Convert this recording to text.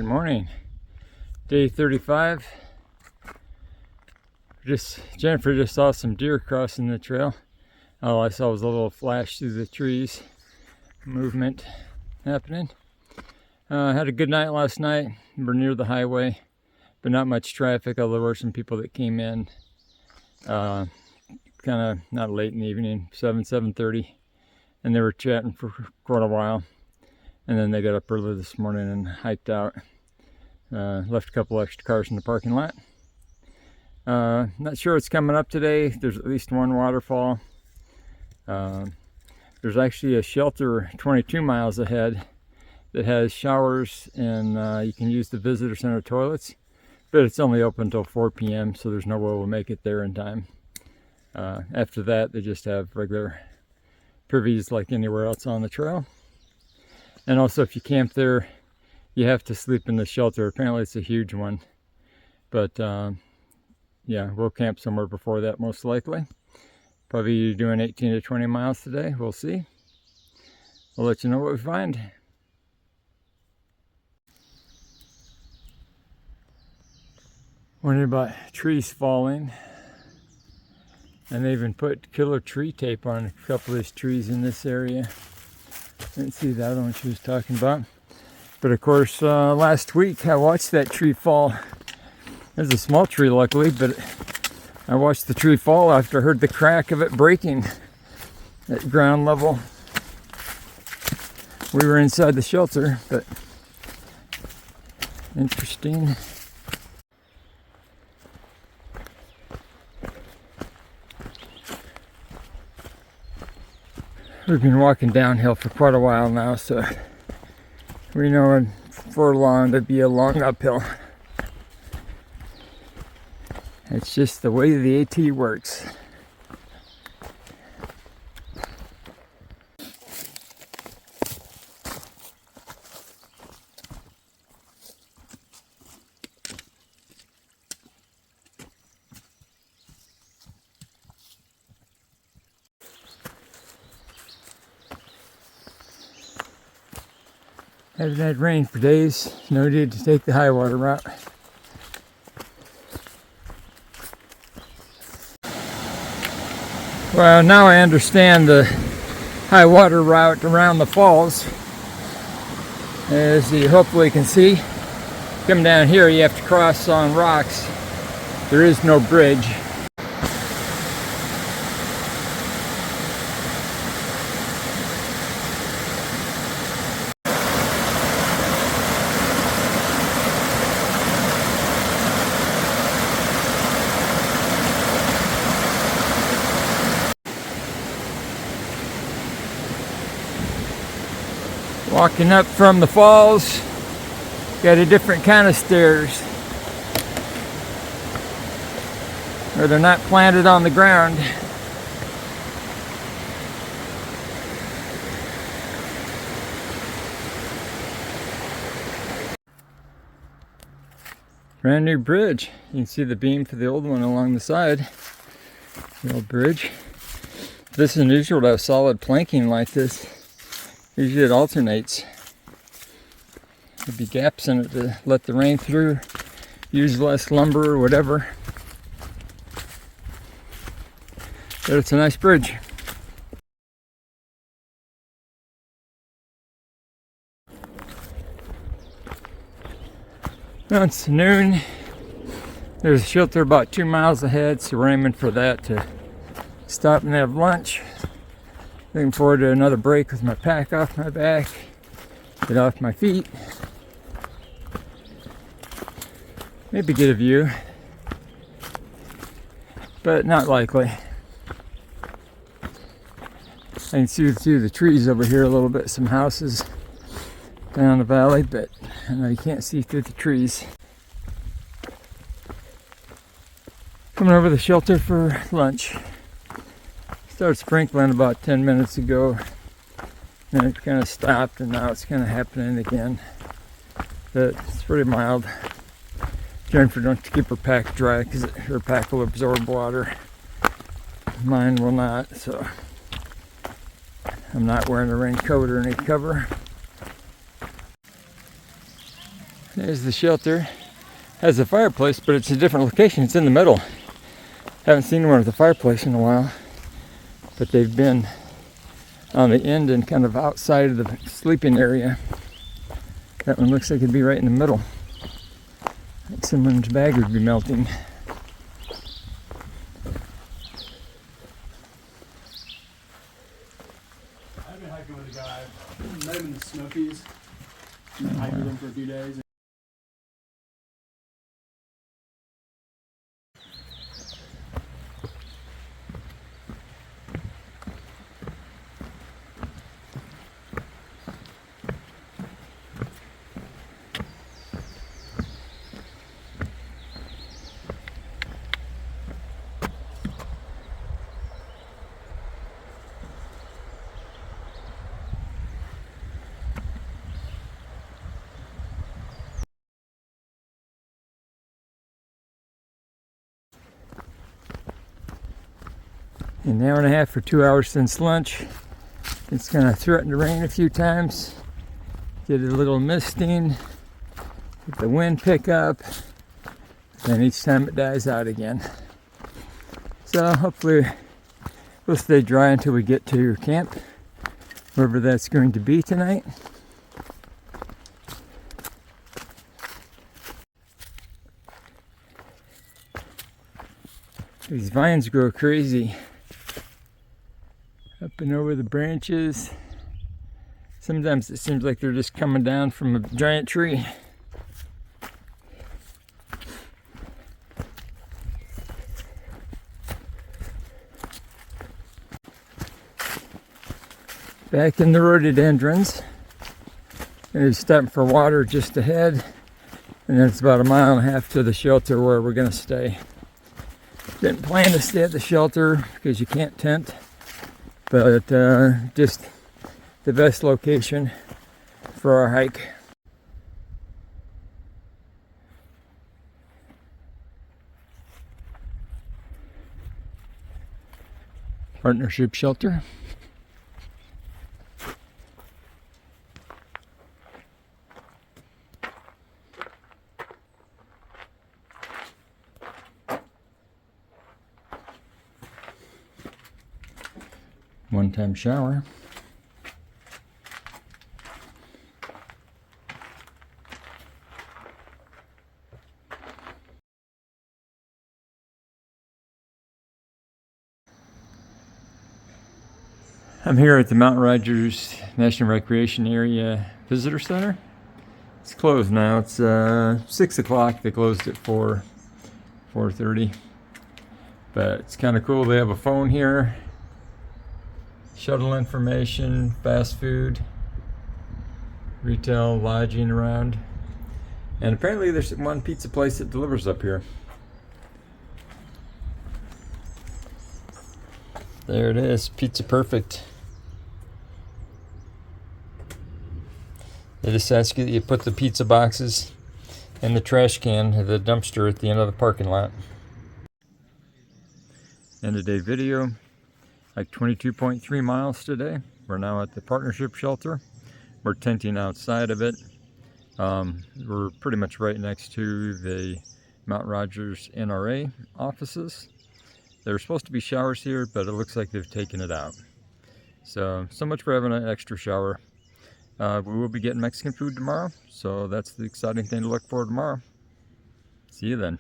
Good morning. Day 35. Jennifer just saw some deer crossing the trail. All I saw was a little flash through the trees. Movement happening. Had a good night last night. We're near the highway, but not much traffic, although there were some people that came in kind of not late in the evening, 7:30, and they were chatting for quite a while. And then they got up early this morning and hiked out. Left a couple extra cars in the parking lot. Not sure what's coming up today. There's at least one waterfall. There's actually a shelter 22 miles ahead that has showers, and you can use the visitor center toilets, but it's only open until 4 p.m. so there's no way we'll make it there in time. After that, they just have regular privies like anywhere else on the trail. And also, if you camp there, you have to sleep in the shelter. Apparently it's a huge one, but yeah, we'll camp somewhere before that most likely. Probably doing 18 to 20 miles today. We'll see. We'll let you know what we find. Wondering about trees falling. And they even put killer tree tape on a couple of these trees in this area. Didn't see the other one she was talking about. But of course, last week I watched that tree fall. There's a small tree luckily, but I watched the tree fall after I heard the crack of it breaking at ground level. We were inside the shelter, but interesting. We've been walking downhill for quite a while now, so we know for long it'd be a long uphill. It's just the way the AT works. Hadn't had rain for days. No need to take the high water route. Well, now I understand the high water route around the falls. As you hopefully can see, coming down here you have to cross on rocks. There is no bridge. Walking up from the falls, got a different kind of stairs where they're not planted on the ground. Brand new bridge. You can see the beam for the old one along the side. The old bridge. This is unusual to have solid planking like this. Usually it alternates. There'd be gaps in it to let the rain through, use less lumber or whatever. But it's a nice bridge. Now it's noon. There's a shelter about 2 miles ahead, so we're aiming for that to stop and have lunch. Looking forward to another break with my pack off my back, get off my feet, maybe get a view, but not likely. I can see through the trees over here a little bit, some houses down the valley, but I know you can't see through the trees. Coming over the shelter for lunch. Started sprinkling about 10 minutes ago, and it kind of stopped, and now it's kind of happening again. But it's pretty mild. Jennifer don't keep her pack dry because her pack will absorb water. Mine will not, so I'm not wearing a raincoat or any cover. There's the shelter. Has a fireplace, but it's a different location. It's in the middle. Haven't seen one with a fireplace in a while, but they've been on the end and kind of outside of the sleeping area. That one looks like it'd be right in the middle. Like someone's bag would be melting. I've been hiking with a guy. Met him in the Smokies. Hiked with him for a few days. An hour and a half or 2 hours since lunch. It's gonna threaten to rain a few times. Get a little misting. Get the wind pick up. And each time it dies out again. So hopefully we'll stay dry until we get to camp, wherever that's going to be tonight. These vines grow crazy. Up and over the branches. Sometimes it seems like they're just coming down from a giant tree. Back in the rhododendrons. And it's stopping for water just ahead. And then it's about a mile and a half to the shelter where we're gonna stay. Didn't plan to stay at the shelter because you can't tent. But just the best location for our hike. Partnership shelter. One-time shower. I'm here at the Mount Rogers National Recreation Area Visitor Center. It's closed now. It's 6 o'clock. They closed at 4:30. But it's kind of cool. They have a phone here. Shuttle information, fast food, retail, lodging around. And apparently there's one pizza place that delivers up here. There it is, Pizza Perfect. They just ask you that you put the pizza boxes in the trash can, the dumpster at the end of the parking lot. End of day video. Like 22.3 miles today. We're now at the partnership shelter. We're tenting outside of it. We're pretty much right next to the Mount Rogers NRA offices. There were supposed to be showers here, but it looks like they've taken it out. So much for having an extra shower. We will be getting Mexican food tomorrow, so that's the exciting thing to look for tomorrow. See you then.